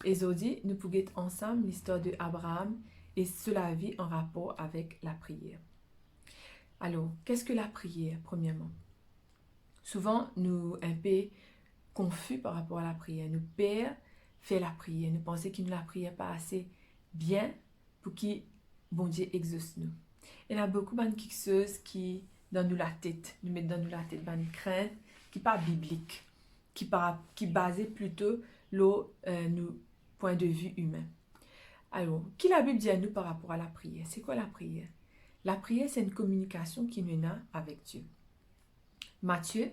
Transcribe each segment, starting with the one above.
Et aujourd'hui, nous pouvons ensemble l'histoire de Abraham et cela vit en rapport avec la prière. Alors, qu'est-ce que la prière, premièrement? Souvent, nous un peu confus par rapport à la prière. Nous père fait la prière. Nous pensons qu'il ne la prière pas assez bien pour que bon Dieu exauce nous. Il y a beaucoup de choses qui dans nous la tête, nous mettent dans nous la tête une crainte qui n'est pas biblique, qui basée plutôt nos point de vue humain. Alors, qui la Bible dit à nous par rapport à la prière? C'est quoi la prière? La prière, c'est une communication qui nous a avec Dieu. Matthieu,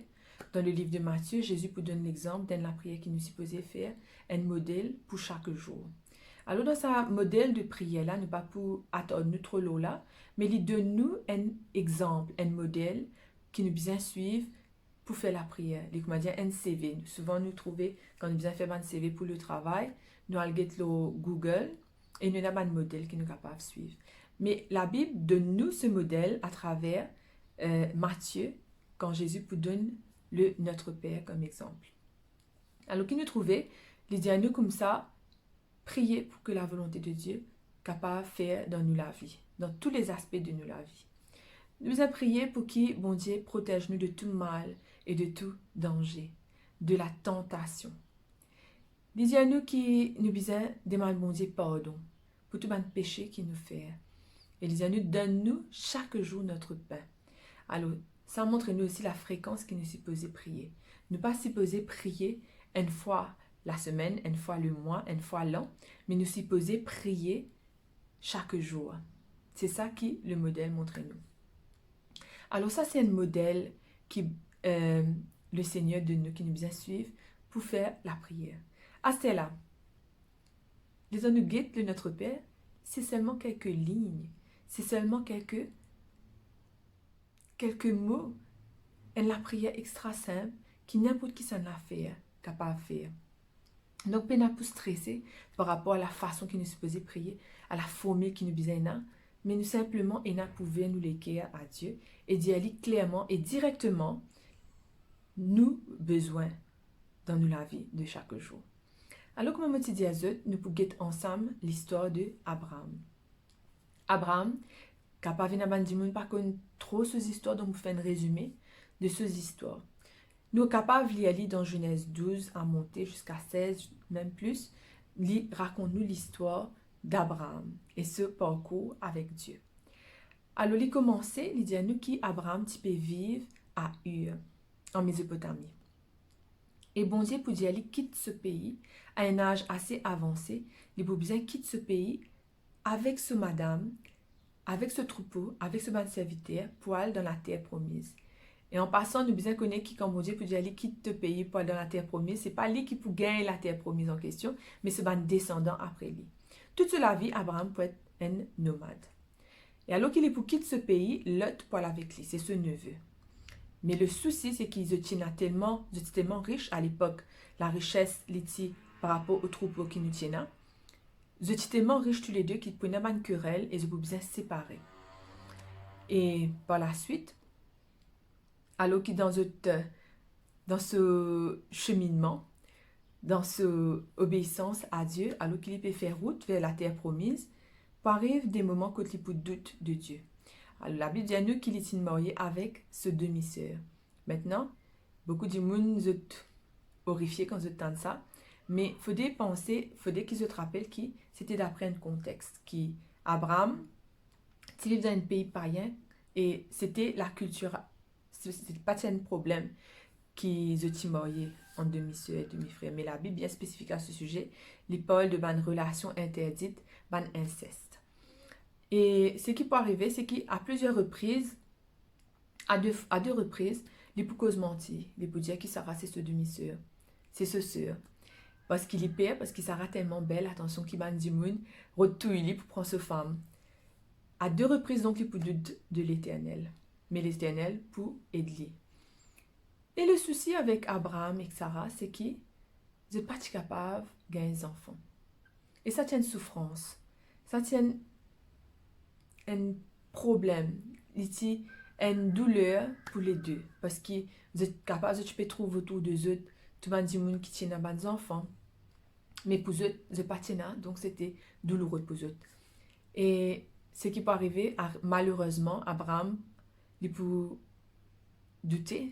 dans le livre de Matthieu, Jésus nous donne l'exemple de la prière qu'il nous supposait faire, un modèle pour chaque jour. Alors, dans sa modèle de prière, là, nous pas pour attendre notre lot là, mais il donne nous un exemple, un modèle qui nous besoin suivre pour faire la prière. Il dit un CV. Souvent, nous trouvons, quand nous besoin faire un CV pour le travail, nous allons le Google et nous avons un modèle qui nous est capable de suivre. Mais la Bible donne nous ce modèle à travers Matthieu, quand Jésus nous donne notre Père comme exemple. Alors, qui nous trouvait, il dit à nous comme ça, prier pour que la volonté de Dieu capable de faire dans nous la vie, dans tous les aspects de nous la vie. Nous avons prié pour que bon Dieu protège nous de tout mal et de tout danger, de la tentation. Il dit à nous qui nous besoin demander bon Dieu pardon pour tout le péché qu'il nous fait. Et il dit à nous, donne-nous chaque jour notre pain. Alors, ça montre nous aussi la fréquence qu'il nous est supposé prier. Nous pas supposé prier une fois la semaine, une fois le mois, une fois l'an, mais nous supposé prier chaque jour. C'est ça qui le modèle montre nous. Alors ça, c'est un modèle qui le Seigneur de nous, qui nous besoin suivre pour faire la prière. À cela, les nous guettent de notre Père, c'est seulement quelques lignes, c'est seulement quelques mots, et la prière extra simple qui n'importe qui s'en a fait, capable de faire. Donc, pas pour stresser par rapport à la façon qu'il nous supposé prier, à la formule qui nous besoin, mais nous simplement pouvons nous l'écrire à Dieu et d'y aller clairement et directement nous besoins dans la vie de chaque jour. Alors, comme je dis à vous, nous pouvons guetter ensemble l'histoire de Abraham. Abraham, capable de dire monde pas connaître trop ces histoires, donc vous faites un résumé de ces histoires. Nous sommes capables d'y aller dans Genèse 12 à monter jusqu'à 16, même plus. Raconte-nous l'histoire d'Abraham et ce parcours avec Dieu. Alors, il commence, il dit à nous qu'Abraham peut vivre à Ur, en Mésopotamie. Et bon Dieu, pour dire, il quitte ce pays à un âge assez avancé, il peut bien quitter ce pays avec ce madame, avec ce troupeau, avec ce bande serviteur pour aller dans la terre promise. Et en passant, nous besoin connaître qui, quand bon Dieu, pour dire, il quitte ce pays pour aller dans la terre promise, c'est pas lui qui peut gagner la terre promise en question, mais ce bande descendant après lui. Toute la vie, Abraham peut être un nomade. Et alors qu'il est pour quitter ce pays, Lot pour aller avec lui, c'est ce neveu. Mais le souci, c'est qu'ils étaient tellement riches à l'époque. La richesse, l'étit par rapport au troupeau qui nous tiennent. Ils étaient tellement riches tous les deux qu'ils prenaient une querelle et ils pouvaient bien se séparer. Et par la suite, alors qu'ils dans ce cheminement, dans cette obéissance à Dieu, alors qu'il peut faire route vers la terre promise, arrivent des moments où il peut douter de Dieu. Alors, la Bible dit à nous qu'il est marié avec ce demi-sœur. Maintenant, beaucoup de monde sont horrifiés quand ils entendent ça, mais il faudrait penser, faudrait qu'ils se rappellent que c'était d'après un contexte, qui Abraham, il vivait dans un pays païen, et c'était la culture, c'était pas un problème qu'ils étaient mariés en demi-sœur et demi-frère, mais la Bible bien spécifique à ce sujet, les parle de bonnes relations interdites, ban inceste. Et ce qui peut arriver, c'est qu'à plusieurs reprises, à deux reprises, les pour cause mentir, les pour dire qu'il sera c'est ce demi-sœur, c'est ce sœur. Parce qu'il est père, parce qu'il sera tellement belle, attention qu'il ban du monde, retourne pour prendre sa femme. À deux reprises, donc, il pour de l'Éternel. Mais l'Éternel pour aider. Et le souci avec Abraham et Sarah, c'est qu'ils ne sont pas capables de gagner des enfants. Et ça tient une souffrance. Ça tient un problème, une douleur pour les deux. Parce que vous êtes capable de trouver autour de eux tout le monde qui tient des enfants. Mais pour eux, je patina, donc c'était douloureux pour eux. Et ce qui peut arriver, malheureusement, Abraham, il peut douter,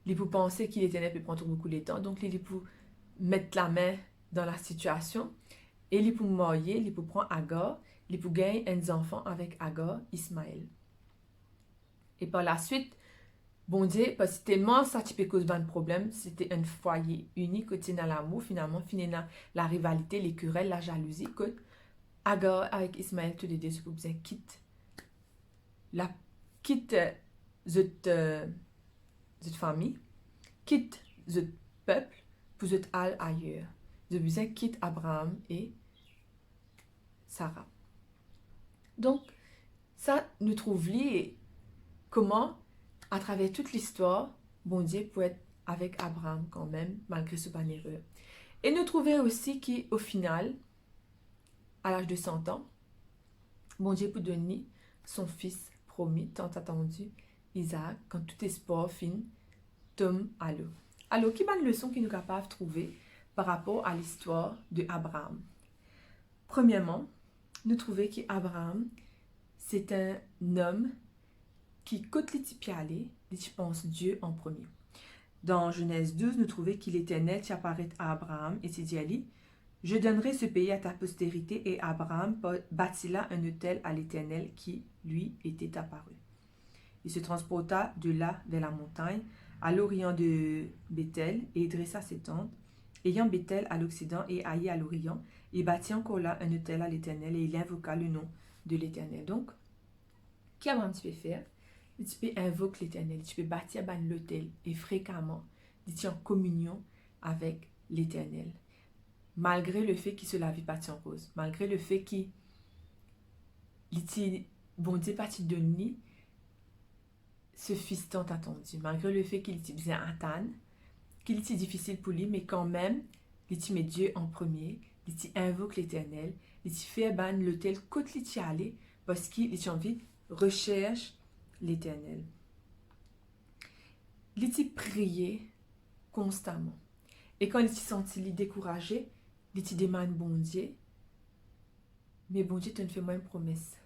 il peut penser qu'il était né peut prendre beaucoup de temps, donc il peut mettre la main dans la situation, et il peut marier, il peut prendre Agar, il peut gagner un enfant avec Agar, Ismaël. Et par la suite, bon Dieu, parce que tellement ça tu peux causer un problème, c'était un foyer unique, que dans l'amour, finalement, fini dans la rivalité, les querelles, la jalousie, que Agar avec Ismaël, tous les deux, se besoin quitte cette famille, quitte ce peuple pour cette aller ailleurs. Je besoin quitte Abraham et Sarah. Donc, ça nous trouve lié comment, à travers toute l'histoire, bon Dieu peut être avec Abraham quand même, malgré ce banéreux. Et nous trouver aussi qu'au final, à l'âge de 100 ans, bon Dieu peut donner son fils promis, tant attendu, Isaac, quand tout espoir fin, tombe à l'eau. Alors, quelle est la leçon qui nous est capable de trouver par rapport à l'histoire de Abraham? Premièrement, nous trouvons qu'Abraham, c'est un homme qui, quand il aller, il pense Dieu en premier. Dans Genèse 12, nous trouvons qu'il était net qui apparaît à Abraham et il dit je donnerai ce pays à ta postérité, et Abraham bâtit là un autel à l'Éternel qui lui était apparu. Il se transporta de là vers la montagne, à l'orient de Bethel, et dressa ses tentes, ayant Bethel à l'occident et Haï à l'orient. Il bâtit encore là un autel à l'Éternel, et il invoqua le nom de l'Éternel. Donc, qu'Abraham tu peux faire? Tu peux invoquer l'Éternel, tu peux bâtir l'autel, et fréquemment, tu es en communion avec l'Éternel. Malgré le fait qu'il se la vie partie en rose, malgré le fait qu'il était bon Dieu parti de lui, ce fils tant attendu, malgré le fait qu'il était bien attendre, qu'il était difficile pour lui, mais quand même, il met Dieu en premier, il invoque l'Éternel, il fait l'autel côté il aller parce qu'il a envie recherche l'Éternel. Il prié constamment. Et quand il s'est senti découragé, il demande bon Dieu, mais bon Dieu te fait moi une promesse.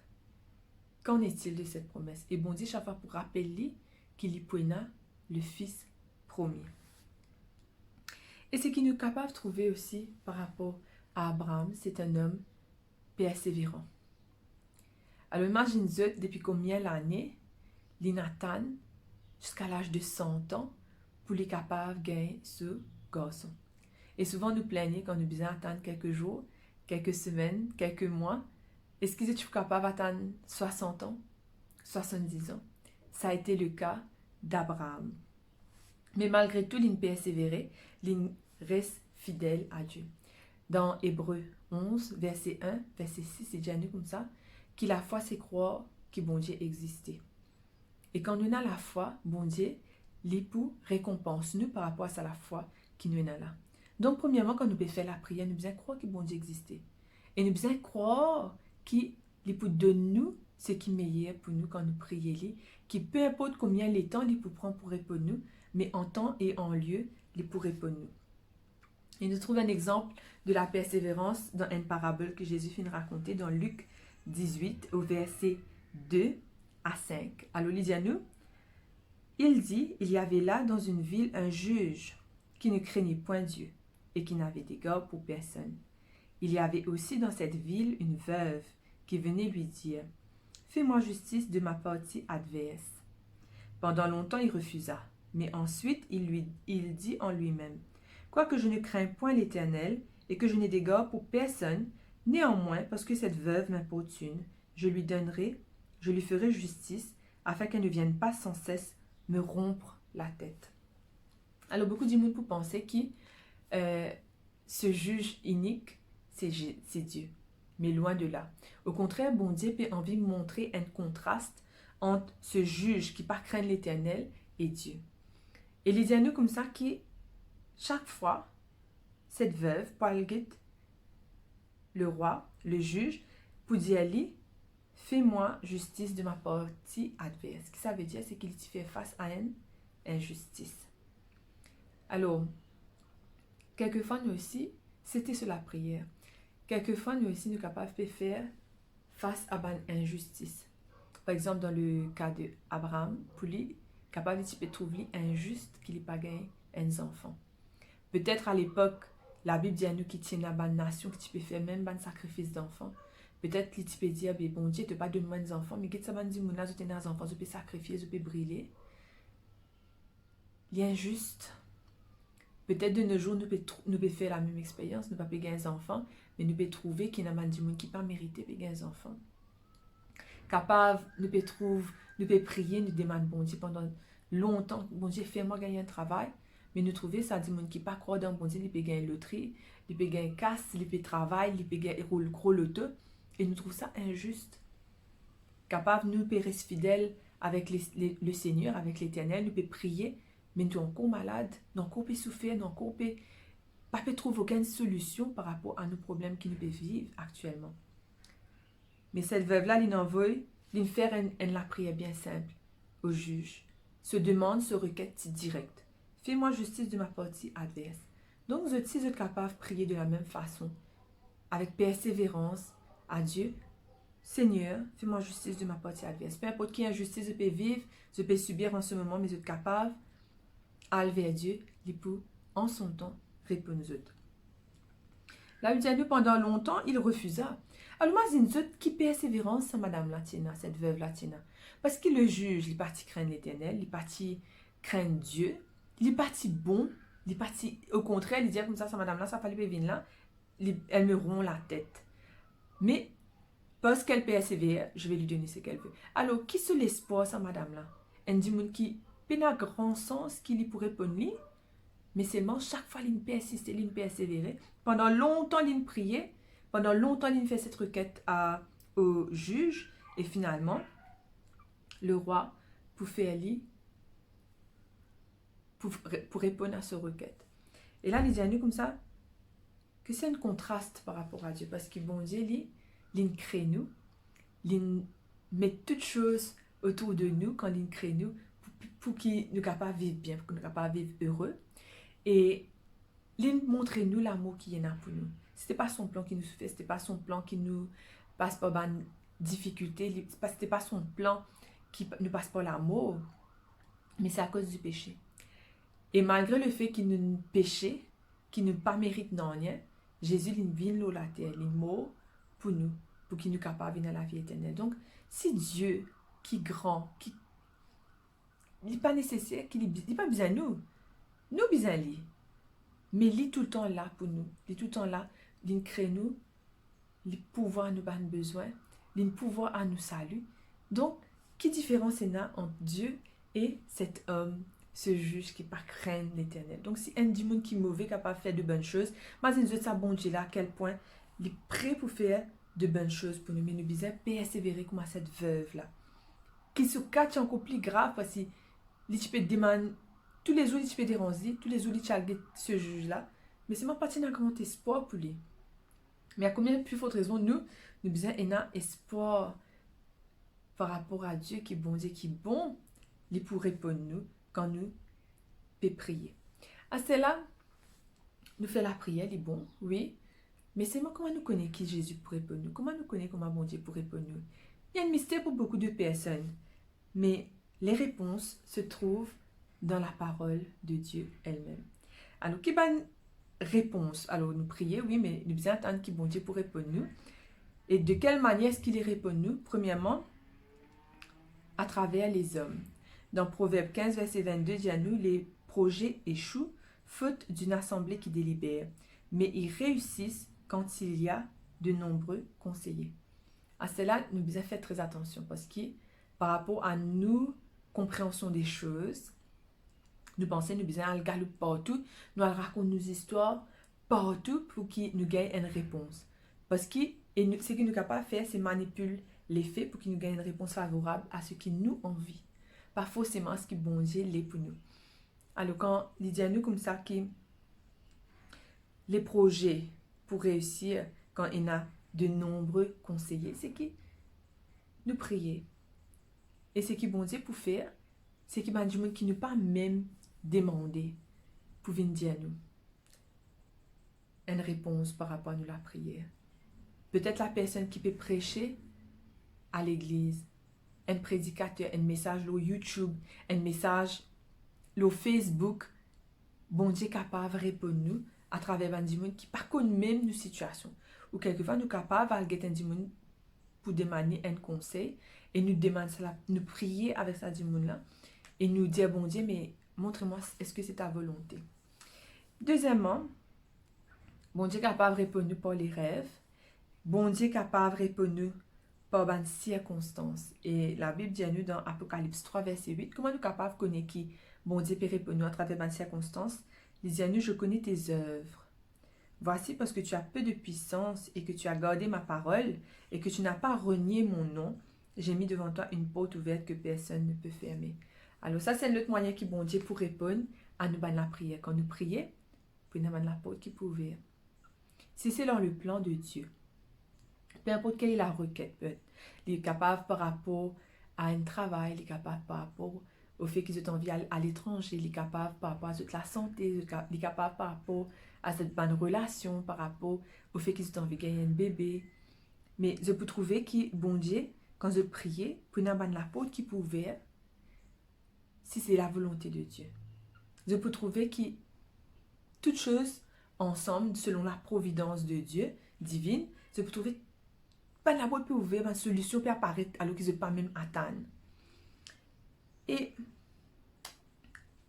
Qu'en est-il de cette promesse? Et bon Dieu, chaque fois pour rappeler qu'il y poina le fils promis. Et ce qui nous est capable de trouver aussi par rapport à Abraham, c'est un homme persévérant. Alors imagine-vous depuis combien d'années, Nathan, jusqu'à l'âge de 100 ans, pour les capables de gagner ce garçon. Et souvent nous plaignons quand nous besoin attendre quelques jours, quelques semaines, quelques mois. Est-ce qu'ils sont capables d'attendre 60 ans, 70 ans? Ça a été le cas d'Abraham. Mais malgré tout, il persévérait, il reste fidèle à Dieu. Dans Hébreux 11, verset 1, verset 6, c'est déjà nous comme ça, que la foi c'est croire que bon Dieu existait. Et quand nous avons la foi, bon Dieu, l'époux récompense nous par rapport à la foi qui nous est là. Donc, premièrement, quand nous pouvons faire la prière, nous devons croire que bon Dieu existait. Et nous devons croire qu'il donne nous ce qui est meilleur pour nous quand nous prions, qui peu importe combien les temps il peut prendre pour répondre nous, mais en temps et en lieu, il pour répondre nous. Et nous trouvons un exemple de la persévérance dans une parabole que Jésus finit de raconter dans Luc 18 au verset 2 à 5. Alors, Lydiane, il dit, il y avait là dans une ville un juge qui ne craignait point Dieu et qui n'avait d'égard pour personne. Il y avait aussi dans cette ville une veuve qui venait lui dire, fais-moi justice de ma partie adverse. Pendant longtemps il refusa, mais ensuite il dit en lui-même, quoique je ne crains point l'Éternel et que je n'ai d'égard pour personne, néanmoins parce que cette veuve m'importune, je lui ferai justice afin qu'elle ne vienne pas sans cesse me rompre la tête. Alors beaucoup de monde pour penser que ce juge unique, c'est Dieu. Mais loin de là. Au contraire, bon Dieu peut envie de montrer un contraste entre ce juge qui par craindre l'Éternel et Dieu. Et les dialogues comme ça qui, chaque fois, cette veuve, Palguette, le roi, le juge, pour dire lui, fais-moi justice de ma partie adverse. Ce que ça veut dire, c'est qu'il fait face à une injustice. Alors, quelquefois, nous aussi, c'était sur la prière. Quelquefois, nous aussi, nous sommes capables de faire face à une injustice. Par exemple, dans le cas d'Abraham, pour lui, capable de trouver injuste qu'il n'ait pas gagné un enfant. Peut-être à l'époque, la Bible dit à nous qu'il tient à une nation qui peut faire même un sacrifice d'enfants. Peut-être qu'il peut dire, bon Dieu, tu n'as pas de moins d'enfants, mais qu'est-ce que ça veut dire, tu as des enfants, tu peux sacrifier, tu peux brûler. Il est injuste. Peut-être de nos jours, nous pouvons faire la même expérience, nous ne pouvons pas gagner des enfants, mais nous pouvons trouver qu'il y a des gens qui n'ont pas mérité de gagner des enfants. Capable, nous pouvons prier, nous demander bon Dieu pendant longtemps, bon Dieu, fais-moi gagner un travail, mais nous trouvons ça dit monde qui pas croire dans bon Dieu, il peut gagner loterie, il peut gagner casse, il peut travailler, il peut gagner gros loto, et nous trouvons ça injuste. Capable, nous pouvons rester fidèles avec le Seigneur, avec l'Éternel, nous pouvons prier, mais nous sommes encore malades, nous sommes encore souffrir, nous sommes pas trouver aucune solution par rapport à nos problèmes qui nous peuvent vivre actuellement. Mais cette veuve-là, elle envoie, elle fait la prière bien simple au juge. Se demande, se requête direct. Fais-moi justice de ma partie adverse. Donc, vous êtes capable de prier de la même façon, avec persévérance à Dieu. Seigneur, fais-moi justice de ma partie adverse. Peu importe quelle injustice je peux vivre, je peux subir en ce moment, mais vous êtes capable d'aller vers Dieu, l'époux, en son temps, répondre aux autres. La Bible dit pendant longtemps, il refusa. Alors, moi, c'est qui persévérance à Madame Latina, cette veuve Latina. Parce que le juge, il est parti craindre l'Éternel, il est parti craindre Dieu, il est parti bon, il est parti, au contraire, il dit comme ça, Madame là, ça fallait pas venir là, elle me rompt la tête. Mais, parce qu'elle persévère, je vais lui donner ce qu'elle veut. Alors, qui se l'espoir, ça, Madame là? Elle dit, qui n'a grand sens qu'il pourrait répondre, mais seulement chaque fois, il persiste, il persévérait. Pendant longtemps, il priait. Pendant longtemps, il fait cette requête au juge. Et finalement, le roi, pour faire lui, pour répondre à cette requête. Et là, il dit à nous comme ça, que c'est un contraste par rapport à Dieu. Parce que bon Dieu, il crée nous. Il met toutes choses autour de nous quand il crée nous pour qu'il nous capable de vivre bien, pour qu'il nous capable de vivre heureux. Et il montre nous l'amour qu'il y en a pour nous. Ce n'était pas son plan qui nous fait, ce n'était pas son plan qui nous passe par une difficulté, ce n'était pas son plan qui nous passe par l'amour, mais c'est à cause du péché. Et malgré le fait qu'il nous péché, qu'il ne pas mérite rien, Jésus il vient sur la terre, il est mort pour nous, pour qu'il nous capable de venir à la vie éternelle. Donc, si Dieu qui est grand, qui n'est pas nécessaire, qu'il n'est pas besoin de nous besoin de lui. Mais il est tout le temps là pour nous. Il est tout le temps là. Il crée nous. Il pouvoir nous donner besoin. Il pouvoir à nous saluer. Donc, quelle différence il y a entre Dieu et cet homme, ce juge qui pas craindre l'Éternel. Donc, si un du monde qui est mauvais, capable de faire de bonnes choses, mais il nous dit ça bon Dieu là, à quel point il est prêt pour faire de bonnes choses pour nous. Mais nous devons persévérer comme à cette veuve là. Qui se cache encore plus grave parce que il peut demander tous les jours, il peut déranger, tous les jours, il peut ce juge-là. Mais c'est pas parti d'un grand espoir pour lui. Mais à combien de plus forte raison, nous devons un espoir par rapport à Dieu qui est bon, Dieu qui est bon, il pour répondre nous quand nous peut prier. À cela, nous faisons la prière, il est bon, oui. Mais c'est moi comment nous connaissons qui Jésus pour répondre nous? Comment nous connaissons comment bon Dieu pour répondre nous? Il y a un mystère pour beaucoup de personnes. Mais les réponses se trouvent dans la parole de Dieu elle-même. Alors, qui va une réponse? Alors, nous prions, oui, mais nous devons attendre qui bon Dieu pour répondre nous. Et de quelle manière est-ce qu'il répond nous? Premièrement, à travers les hommes. Dans Proverbe 15, verset 22, dit à nous, les projets échouent, faute d'une assemblée qui délibère, mais ils réussissent quand il y a de nombreux conseillers. À cela, nous devons faire très attention parce que par rapport à nous, compréhension des choses, nous pensons, nous devons aller galoper partout, nous allons raconter nos histoires partout pour qu'ils nous gagnent une réponse. Parce que ce que nous sommes capables de faire, c'est manipuler les faits pour qu'ils nous gagnent une réponse favorable à ce qui nous envie. Pas forcément ce qui bon Dieu l'est pour nous. Alors quand il dit à nous comme ça que les projets pour réussir, quand il y a de nombreux conseillers, c'est que nous prions. Et ce qui bon Dieu pour faire, c'est qu'il y a des gens qui ne pas même demander pour venir dire à nous. une réponse par rapport à nous la prière. Peut-être la personne qui peut prêcher à l'église, un prédicateur, un message sur YouTube, un message sur Facebook, bon Dieu est capable de répondre nous à travers un monde qui par contre même nos situations. Ou quelquefois nous capables de get un monde pour demander un conseil et nous demander cela, nous prier avec ça du monde là et nous dire bon Dieu mais montre-moi est-ce que c'est ta volonté. Deuxièmement, bon Dieu est capable de répondre par les rêves. Bon Dieu est capable de répondre par une circonstance. Et la Bible dit à nous dans Apocalypse 3, verset 8, comment nous sommes capables de connaître qui bon Dieu peut répondre à travers une circonstance. Il dit à nous, je connais tes œuvres. Voici parce que tu as peu de puissance et que tu as gardé ma parole et que tu n'as pas renié mon nom, j'ai mis devant toi une porte ouverte que personne ne peut fermer. Alors ça, c'est un autre moyen qui bon Dieu pour répondre à nous dans la prière. Quand nous prions, puis nous avons la porte qui peut ouvrir. Si c'est dans le plan de Dieu, peu importe quelle est la requête, il est capable par rapport à un travail, il est capable par rapport au fait qu'ils ont envie à l'étranger, il est capable par rapport à toute la santé, il est capable par rapport à cette bonne relation, par rapport au fait qu'ils ont envie de gagner un bébé. Mais je peux trouver que, bon Dieu, quand je prie, pour nous la porte qui peut ouvrir, si c'est la volonté de Dieu. Je peux trouver que toutes choses ensemble, selon la providence de Dieu, divine, je peux trouver pas la porte peut ouvrir, une solution peut apparaître alors qu'ils ne peuvent pas même attendre. Et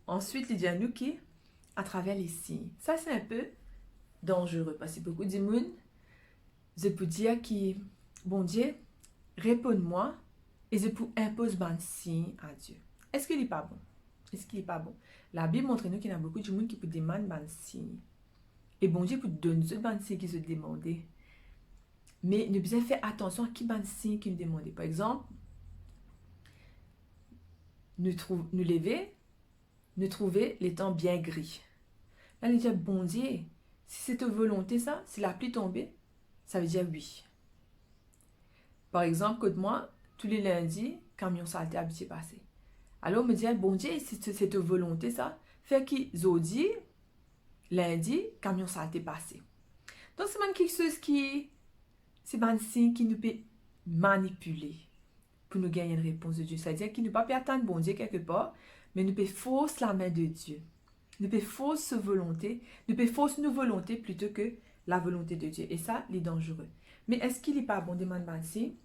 ensuite, il dit à nous qui, à travers les signes. Ça, c'est un peu dangereux parce que beaucoup de monde, je peux dire que, bon Dieu, réponds-moi et je peux imposer un signe à Dieu. Est-ce qu'il n'est pas bon? Est-ce qu'il n'est pas bon? La Bible montre nous qu'il y a beaucoup de monde qui peut demander un signe. Et bon Dieu peut donner ce signe qui se demandait. Mais nous devons faire attention à qui est signe qui nous demande. Par exemple, nous lever, nous trouver les temps bien gris. Là, nous disons, bon Dieu, si c'est ta volonté ça, si la pluie tombée, ça veut dire oui. Par exemple, côté moi, tous les lundis, camion saleté habitué passé. Alors, on me dit, bon Dieu, si c'est ta volonté ça, fait que zodi, lundi, camion saleté passé. Donc, c'est même quelque chose qui c'est un signe qui nous peut manipuler pour nous gagner une réponse de Dieu. C'est-à-dire qu'il ne peut pas attendre bon Dieu quelque part, mais nous peut forcer la main de Dieu. Nous peut forcer volonté, nous peut forcer nos volontés plutôt que la volonté de Dieu. Et ça, il est dangereux. Mais est-ce qu'il n'est pas bon de demander ainsi?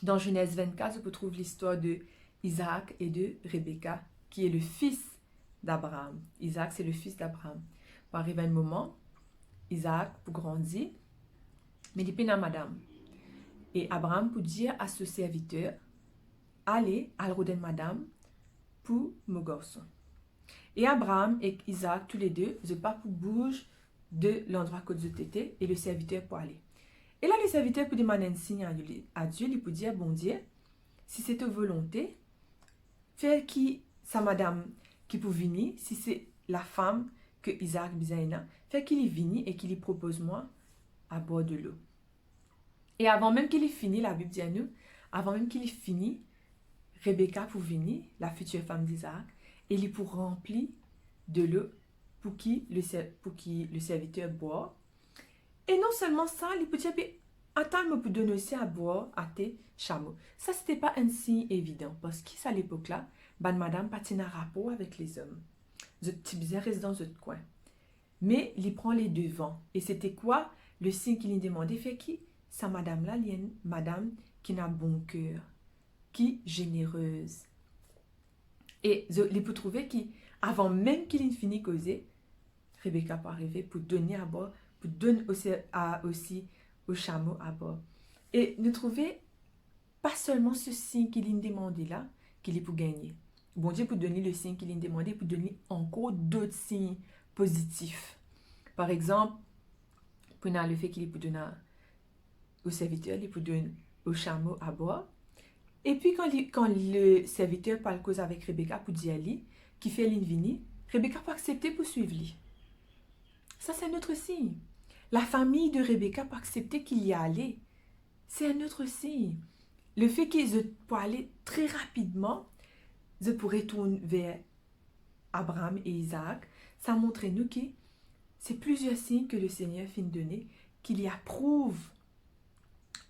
Dans Genèse 24, on peut trouver l'histoire de Isaac et de Rebecca, qui est le fils d'Abraham. Isaac, c'est le fils d'Abraham. Pour arriver à un moment, Isaac, pour grandir, mais il est madame. Et Abraham peut dire à ce serviteur, allez à l'rodin madame pour mon garçon. Et Abraham et Isaac, tous les deux, ne pas pour bouger de l'endroit que Dieu était et le serviteur pour aller. Et là, le serviteur peut demander un signe à Dieu, il peut dire, bon Dieu, si c'est ta volonté, fais qui sa madame qui peut venir, si c'est la femme que Isaac besoin, fais qu'il y vienne et qu'il y propose moi à boire de l'eau. Et avant même qu'il ait fini, la Bible dit à nous, avant même qu'il ait fini, Rebecca pour venir, la future femme d'Isaac, et il pour remplir de l'eau pour qui le serviteur boit. Et non seulement ça, il peut dire, attends, pour donner aussi à boire à tes chameaux. Ça, c'était pas un signe évident, parce qu'à l'époque-là, madame patinait un rapport avec les hommes. Je reste dans ce coin. Mais il prend les devants. Et c'était quoi le signe qu'il lui demandait? Fait qui? Sa madame-là, il y a une madame qui n'a bon cœur, qui est généreuse. Et il peut trouver qu'avant même qu'il ait fini de causer, Rebecca peut arriver pour donner à boire, pour donner aussi au chameau à boire. Et nous trouver pas seulement ce signe qu'il lui demandait là, qu'il est pour gagner. Bon Dieu pour donner le signe qu'il lui demandait, pour donner encore d'autres signes positifs. Par exemple, pour le fait qu'il est pour donner au serviteur, il peut donner au chameau à boire. Et puis quand le serviteur parle cause avec Rebecca pour dire à lui, qui fait l'invini, Rebecca peut accepter pour suivre lui. Ça, c'est un autre signe. La famille de Rebecca peut accepter qu'il y a allé. C'est un autre signe. Le fait qu'ils puissent aller très rapidement, ils pourraient tourner vers Abraham et Isaac, ça montre nous que c'est plusieurs signes que le Seigneur fin donner qu'il y approuve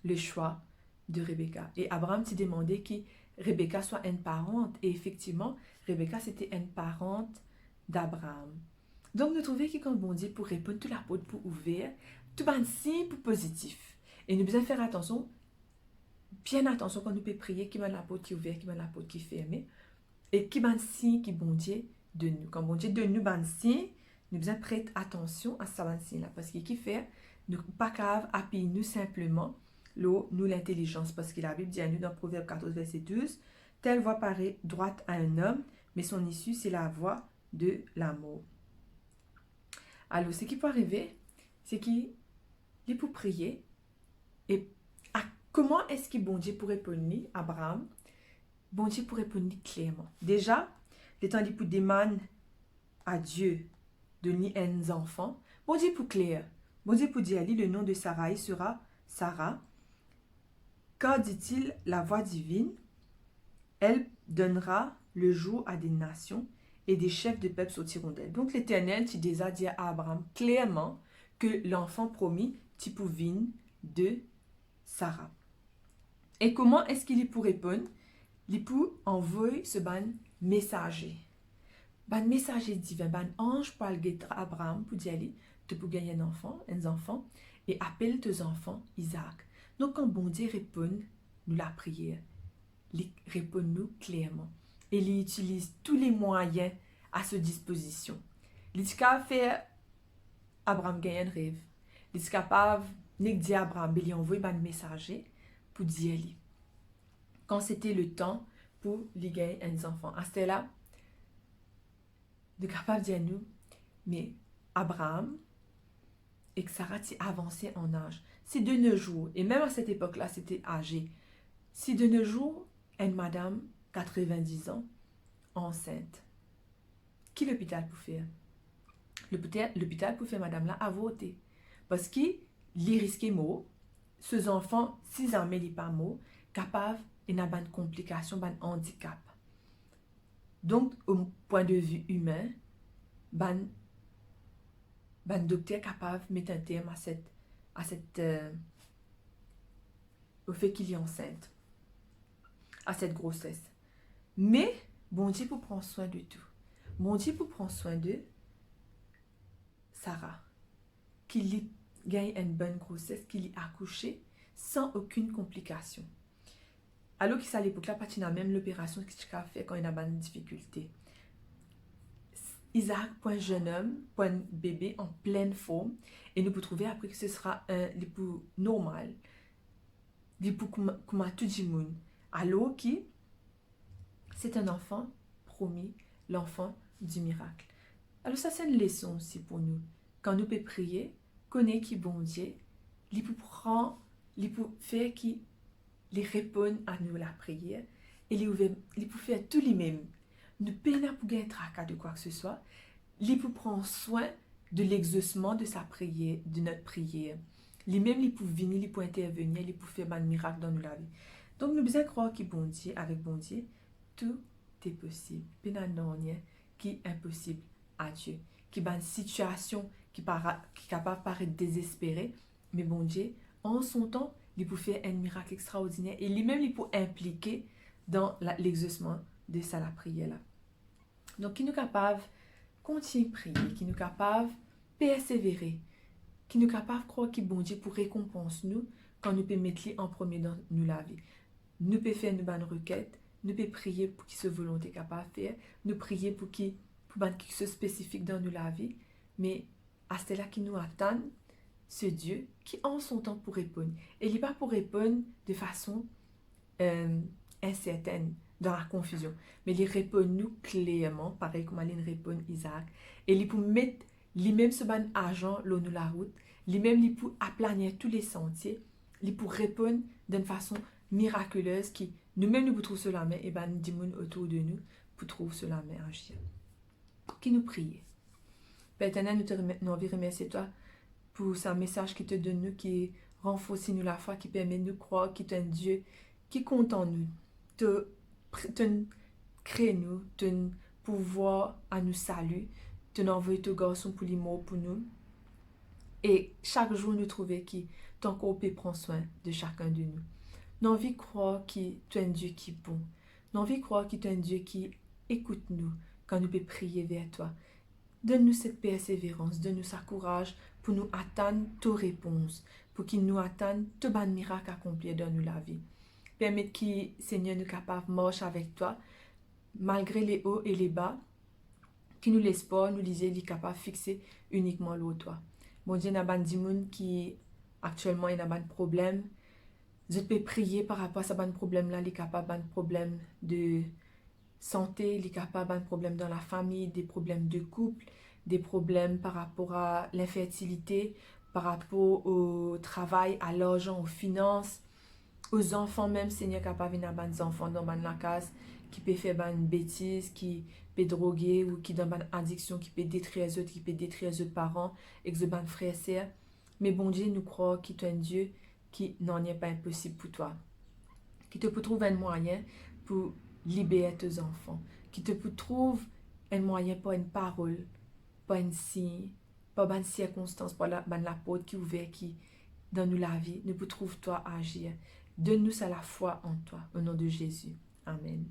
le choix de Rebecca. Et Abraham s'est demandé que Rebecca soit une parente. Et effectivement, Rebecca, c'était une parente d'Abraham. Donc, nous trouvons que quand bon Dieu pour répondre, toute la porte pour ouvrir, tout un signe pour positif. Et nous devons faire attention, bien attention quand nous pouvons prier, qui m'a la porte qui est ouverte, qui m'a la porte qui est fermée. Et qui m'a signe qui bon Dieu de nous. Quand bon Dieu de nous, ben signe, nous devons prêter attention à ça, signe là. Parce qu'il qui fait, nous pas grave, appuyer nous simplement, nous l'intelligence. Parce que la Bible dit à nous dans Proverbe 14, verset 12, telle voie paraît droite à un homme, mais son issue, c'est la voie de l'amour. Alors, ce qui peut arriver, c'est qu'il est pour prier. Et comment est-ce que bon Dieu pourrait répondre à Abraham? Bon Dieu pourrait répondre clairement. Déjà, le temps qu'il demande à Dieu de donner un enfant, bon Dieu pour clair. Bon Dieu pour dire, le nom de Sarah sera Sarah. Quand dit-il la voix divine, elle donnera le jour à des nations et des chefs de peuple sortiront d'elle. Donc l'Éternel, tu déjà dit à Abraham clairement que l'enfant promis, tu pouvais de Sarah. Et comment est-ce qu'il y pour répondre? Il peut envoyer ce ban messager. Ban messager divin, ban ange pour aller à Abraham pour dire tu peux gagner un enfant, et appelle tes enfants Isaac. Donc quand bon Dieu répond, nous la prière, il répond nous clairement. Et il utilise tous les moyens à sa disposition. Il est capable de faire Abraham gagner un rêve. Il est capable de dire à Abraham, il envoie un messager pour dire lui. Quand c'était le temps pour lui gagner un enfant. À ce là, de capable de dire nous, mais Abraham et que Sarah avancé en âge. Si de nos jours, et même à cette époque-là, c'était âgé, si de nos jours, une madame, 90 ans, enceinte, qui l'hôpital peut faire? L'hôpital peut faire madame là à voter. Parce qu'il risquait mot, ces enfants, 6 ans, mais il n'est pas mot, capable, il n'a pas de complications, pas de handicap. Donc, au point de vue humain, ban docteur capable de mettre un terme au fait qu'il est enceinte, à cette grossesse. Mais, bon Dieu pour prendre soin de tout. Bon Dieu pour prendre soin de Sarah, qu'il gagne une bonne grossesse, qu'il ait accouché sans aucune complication. Alors qu'il à l'époque là, pas même l'opération qu'il a fait quand il a une difficulté. Isaac, point jeune homme, point bébé en pleine forme, et nous pouvons trouver après que ce sera un l'époux normal, l'époux comme à tout le monde. Alors qui c'est un enfant promis, l'enfant du miracle. Alors ça c'est une leçon aussi pour nous. Quand nous pouvons prier, connaître qui bon Dieu, il peut prendre, il peut faire qui les répondent à nous la prière, et il peut faire tout lui-même. Ne peine pour gagner tracas de quoi que ce soit, il peut prendre soin de l'exaucement de sa prière, de notre prière. Lui-même, il peut venir, il peut intervenir, il peut faire un miracle dans nos vie. Donc, nous devons croire que bon Dieu, avec bon Dieu, tout est possible. Il n'y a rien qui est impossible à Dieu. Qui est une situation qui est capable de paraître désespérée, mais bon Dieu, en son temps, il peut faire un miracle extraordinaire et lui-même, il peut impliquer dans l'exaucement de sa la prière là. Donc, qui nous capable de continuer à prier, qui nous capable de persévérer, qui nous capable de croire que bon Dieu pour récompense nous quand nous pouvons mettre en premier dans nous la vie. Nous pouvons faire une bonne requête, nous pouvons prier pour qu'il se volonté capable de faire, nous prier pour qu'il quelque chose spécifique dans nous la vie, mais à ce là qui nous attend, ce Dieu qui en son temps pour répondre. Et il n'est pas pour répondre de façon incertaine, dans la confusion. Mais il répond nous clairement, pareil comme il répond Isaac. Et il peut mettre lui-même ce bon argent là nous la route, lui-même il peut aplanir tous les sentiers, il peut répondre d'une façon miraculeuse qui nous-mêmes nous trouvons cela main et ben nous disons autour de nous pour trouver cela main agir. Qui nous prie. Père éternel, nous envie remercier toi pour ce message qui te donne nous, qui renforce nous la foi, qui permet de nous croire qu'il est un Dieu qui compte en nous, te crée nous, te pouvoir à nous saluer, te envoyer ton garçon pour les mots pour nous, Et chaque jour, nous trouver qui ton corps peut prendre soin de chacun de nous. Nous envie croire que tu es un Dieu qui est bon. Nous envie croire que tu es un Dieu qui écoute nous quand nous pouvons prier vers toi. Donne-nous cette persévérance, donne-nous ce courage pour nous attendre tes réponses, pour qu'il nous attende tout bon miracle accompli dans nous la vie. Permette que, Seigneur, nous capables de marcher avec toi, malgré les hauts et les bas, qui nous l'espoir, nous lisez, les capables de fixer uniquement l'eau toi. Bon Dieu, il y a des gens qui actuellement il y a des problèmes. Je peux prier par rapport à ce problème-là, les capables de problèmes de santé, les capables de problèmes dans la famille, des problèmes de couple, des problèmes par rapport à l'infertilité, par rapport au travail, à l'argent, aux finances, aux enfants même, Seigneur, capable de des enfants dans la case qui peut faire une bêtise, qui peut droguer ou qui dans une addiction, qui peut détruire les autres, qui peut détruire les autres parents, et que les frères et sœurs. Mais bon Dieu, nous croyons qu'il est un Dieu qui n'en est pas impossible pour toi. Qui te peut trouver un moyen pour libérer tes enfants. Qui te peut trouver un moyen pour une parole, pour un signe, pour une circonstance, pour la porte qui ouvert, qui dans nous la vie, nous peut trouver toi agir. Donne-nous à la foi en toi, au nom de Jésus. Amen.